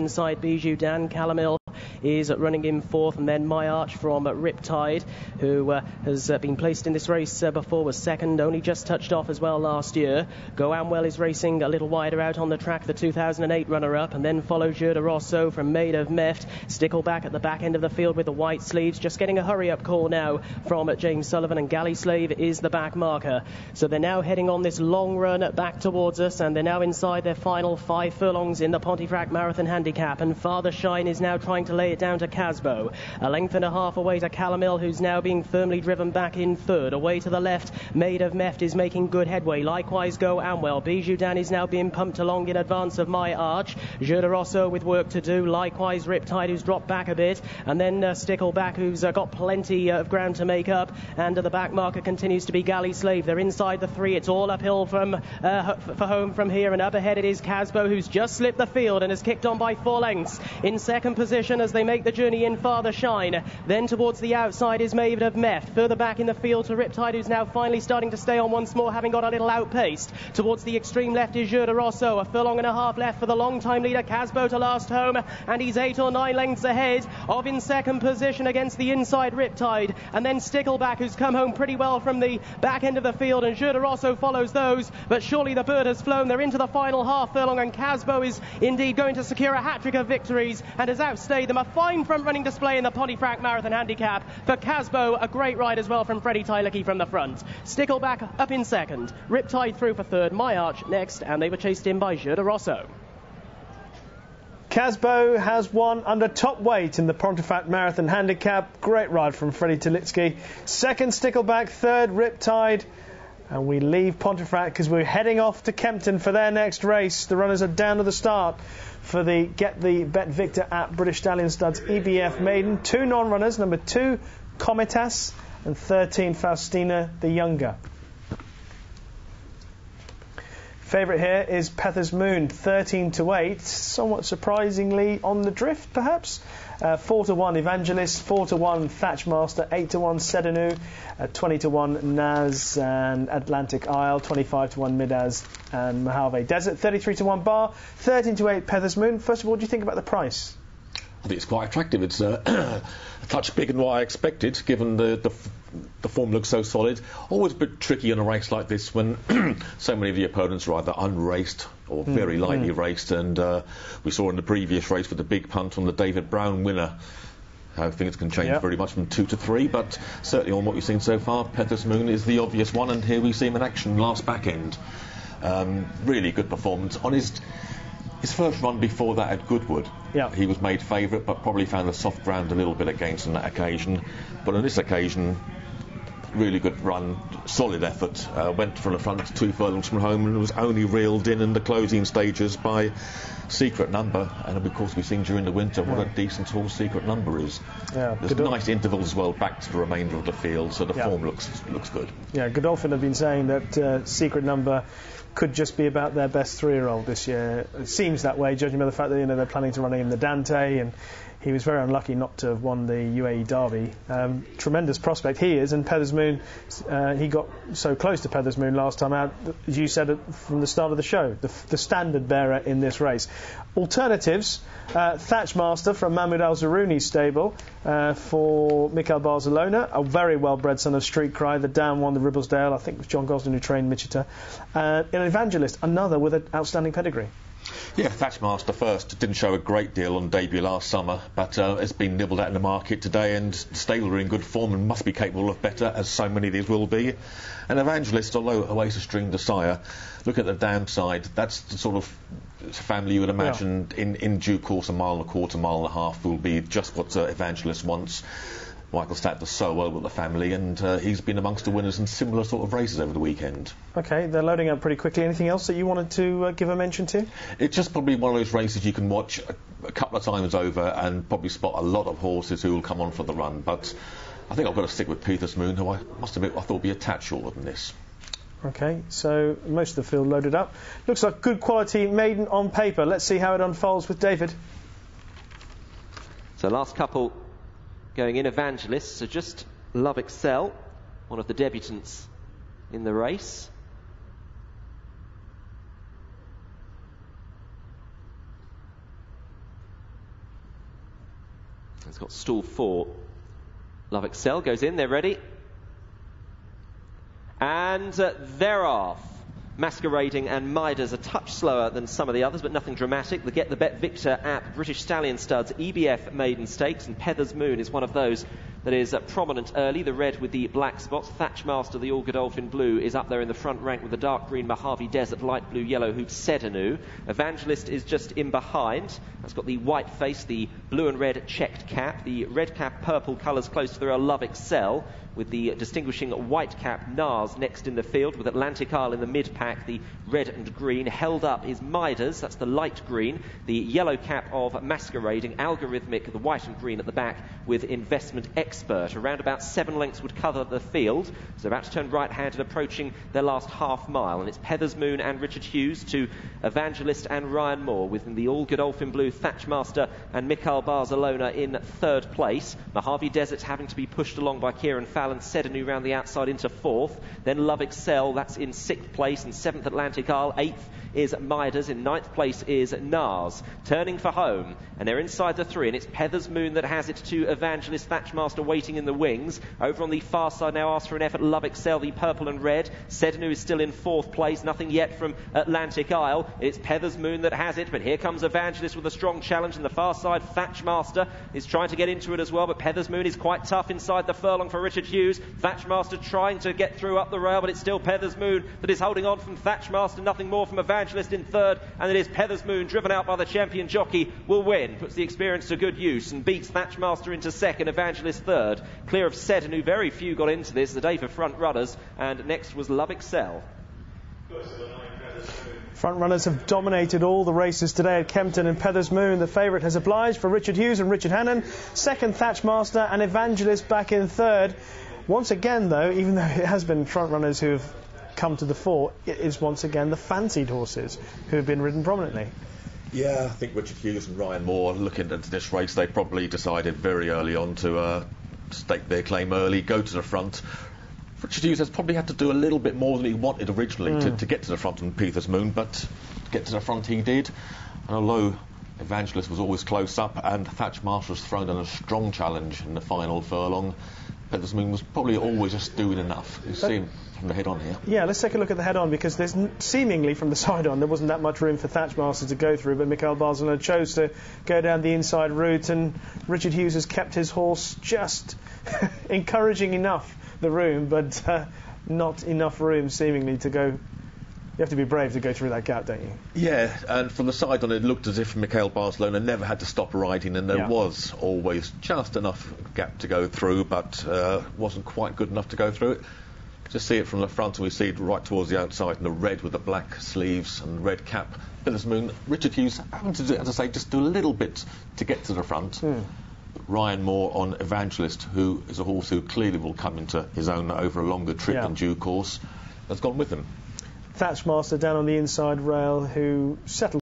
inside Bijou Dan. Calamil is running in fourth, and then My Arch from Riptide, who has been placed in this race before, was second, only just touched off as well last year. Go Amwell is racing a little wider out on the track, the 2008 runner-up, and then follow Jeu de Rosso from Maid of Meft. Stickleback at the back end of the field with the white sleeves, just getting a hurry-up call now from James Sullivan, and Galley Slave is the back marker. So they're now heading on this long run back towards us, and they're now inside their final 5 furlongs in the Pontefract Marathon Handicap, and Father Shine is now trying to lay it down to Casbo. A length and a half away to Calamil, who's now being firmly driven back in third. Away to the left, Maid of Meft is making good headway. Likewise, Go Amwell. Bijou Dan is now being pumped along in advance of My Arch. Jeu de Rosso with work to do. Likewise, Riptide, who's dropped back a bit. And then Stickleback, who's got plenty of ground to make up. And the back marker continues to be Galley Slave. They're inside the 3. It's all uphill for home from here. And up ahead it is Casbo, who's just slipped the field and has kicked on by 4 lengths. In second position as they make the journey in, Father Shine. Then towards the outside is Maid of Meft. Further back in the field to Riptide, who's now finally starting to stay on once more, having got a little outpaced. Towards the extreme left is Jeu de Rosso. A furlong and a half left for the long-time leader Casbo to last home, and he's 8 or 9 lengths ahead of in second position against the inside Riptide. And then Stickleback, who's come home pretty well from the back end of the field, and Jeu de Rosso follows those, but surely the bird has flown. They're into the final half furlong, and Casbo is indeed going to secure a hat-trick of victories and has outstayed them. A fine front-running display in the Pontefract Marathon Handicap for Casbo. A great ride as well from Freddie Tylecki from the front. Stickleback up in second, Riptide through for third, My Arch next, and they were chased in by Jeu de Rosso. Casbo has won under top weight in the Pontefract Marathon Handicap. Great ride from Freddie Tylecki. Second, Stickleback. Third, Riptide. And we leave Pontefract because we're heading off to Kempton for their next race. The runners are down to the start for the Get the Bet Victor at British Stallion Studs EBF Maiden. 2 non-runners, number 2, Comitas, and 13, Faustina the Younger. Favourite here is Pether's Moon, 13-8, somewhat surprisingly on the drift, perhaps. 4-1 Evangelist, 4-1 Thatchmaster, 8-1 Sedanu, 20-1 Naz and Atlantic Isle, 25-1 Midaz and Mojave Desert, 33-1 Bar, 13-8 Pether's Moon. First of all, what do you think about the price? I think it's quite attractive. It's a touch bigger than what I expected, given the form looks so solid. Always a bit tricky in a race like this when so many of the opponents are either unraced or very lightly raced, and we saw in the previous race with the big punt on the David Brown winner how things can change very much from 2 to 3, but certainly on what we've seen so far, Pether's Moon is the obvious one, and here we see him in action last back end. Really good performance on his first run before that at Goodwood. He was made favourite, but probably found the soft ground a little bit against on that occasion. But on this occasion, really good run, solid effort. Went from the front 2 furlongs from home and was only reeled in the closing stages by Secret Number. And of course, we've seen during the winter what a decent horse Secret Number is. There's nice intervals as well back to the remainder of the field, so the form looks good. Godolphin have been saying that Secret Number could just be about their best 3-year-old this year. It seems that way, judging by the fact that they're planning to run him the Dante, and he was very unlucky not to have won the UAE Derby. Tremendous prospect he is, and Pether's Moon, he got so close to Pether's Moon last time out, as you said from the start of the show, the standard bearer in this race. Alternatives, Thatchmaster from Mahmoud Al-Zaruni's stable for Mikel Barcelona, a very well-bred son of Street Cry, the down one, the Ribblesdale, I think it was John Gosden who trained Michita. An Evangelist, another with an outstanding pedigree. Yeah, Thatchmaster first didn't show a great deal on debut last summer, but it's been nibbled at in the market today, and the stable are in good form and must be capable of better, as so many of these will be. And Evangelist, although Oasis Dream Desire, look at the downside. That's the sort of family you would imagine in due course, a mile and a quarter, mile and a half will be just what Evangelist wants. Michael Statt does so well with the family, and he's been amongst the winners in similar sort of races over the weekend. OK, they're loading up pretty quickly. Anything else that you wanted to give a mention to? It's just probably one of those races you can watch a couple of times over and probably spot a lot of horses who will come on for the run, but I think I've got to stick with Pether's Moon, who I must admit I thought would be a tad shorter than this. OK, so most of the field loaded up. Looks like good quality maiden on paper. Let's see how it unfolds with David. So last couple going in, Evangelist, so just Love Excel, one of the debutants in the race. It's got stall 4. Love Excel goes in, they're ready. And they're off. Masquerading and Midas a touch slower than some of the others, but nothing dramatic. The Get the Bet Victor app, British Stallion Studs, EBF Maiden Stakes, and Pether's Moon is one of those that is prominent early. The red with the black spots. Thatchmaster, the All Godolphin blue, is up there in the front rank with the dark green Mojave Desert, light blue, yellow hoop Sedanu. Evangelist is just in behind. That's got the white face, the blue and red checked cap, the red cap purple colours close to the rail, Love Excel, with the distinguishing white cap Nars next in the field, with Atlantic Isle in the mid-pack, the red and green. Held up is Midas, that's the light green, the yellow cap of Masquerading, Algorithmic, the white and green at the back, with Investment Expert. Around about 7 lengths would cover the field. So about to turn right-handed, approaching their last half mile. And it's Pether's Moon and Richard Hughes to Evangelist and Ryan Moore, with the All Godolphin blue Thatchmaster and Mikhail Barcelona in 3rd place. Mojave Desert having to be pushed along by Kieran Fallon, Sedanu round the outside into 4th. Then Love Excel, that's in 6th place, and 7th Atlantic Isle. 8th is Midas, in 9th place is Nars. Turning for home, and they're inside the 3, and it's Pether's Moon that has it to Evangelist, Thatchmaster waiting in the wings. Over on the far side now, asks for an effort, Love Excel, the purple and red. Sedanu is still in 4th place, nothing yet from Atlantic Isle. It's Pether's Moon that has it, but here comes Evangelist with a strong challenge in the far side. Thatchmaster is trying to get into it as well, but Pether's Moon is quite tough inside the furlong for Richard Hughes. Thatchmaster trying to get through up the rail, but it's still Pether's Moon that is holding on from Thatchmaster. Nothing more from Evangelist in 3rd, and it is Pether's Moon, driven out by the champion jockey, will win. Puts the experience to good use and beats Thatchmaster into 2nd, Evangelist 3rd. Clear of Sedanu, very few got into this. The day for front runners, and next was Love Excel. Front runners have dominated all the races today at Kempton, and Pether's Moon, the favourite, has obliged for Richard Hughes and Richard Hannon. 2nd, Thatchmaster, and Evangelist back in 3rd. Once again, though, even though it has been front runners who have come to the fore, it is once again the fancied horses who have been ridden prominently. Yeah, I think Richard Hughes and Ryan Moore, looking at this race, they probably decided very early on to stake their claim early, go to the front. Richard Hughes has probably had to do a little bit more than he wanted originally to get to the front on Pether's Moon, but to get to the front he did. And although Evangelist was always close up and Thatchmaster was thrown in a strong challenge in the final furlong, Pether's Moon was probably always just doing enough. You see him from the head on here. Yeah, let's take a look at the head on, because there's seemingly from the side on there wasn't that much room for Thatchmaster to go through, but Mikhail Barcelona chose to go down the inside route, and Richard Hughes has kept his horse just encouraging enough the room, but not enough room seemingly to go. You have to be brave to go through that gap, don't you? Yeah, and from the side on it looked as if Mikhail Barcelona never had to stop riding, and there was always just enough gap to go through, but wasn't quite good enough to go through it. Just see it from the front, and we see it right towards the outside in the red with the black sleeves and red cap. Pether's Moon, Richard Hughes having to do, as I say, just do a little bit to get to the front. Ryan Moore on Evangelist, who is a horse who clearly will come into his own over a longer trip in due course, has gone with him. Thatchmaster down on the inside rail, who settled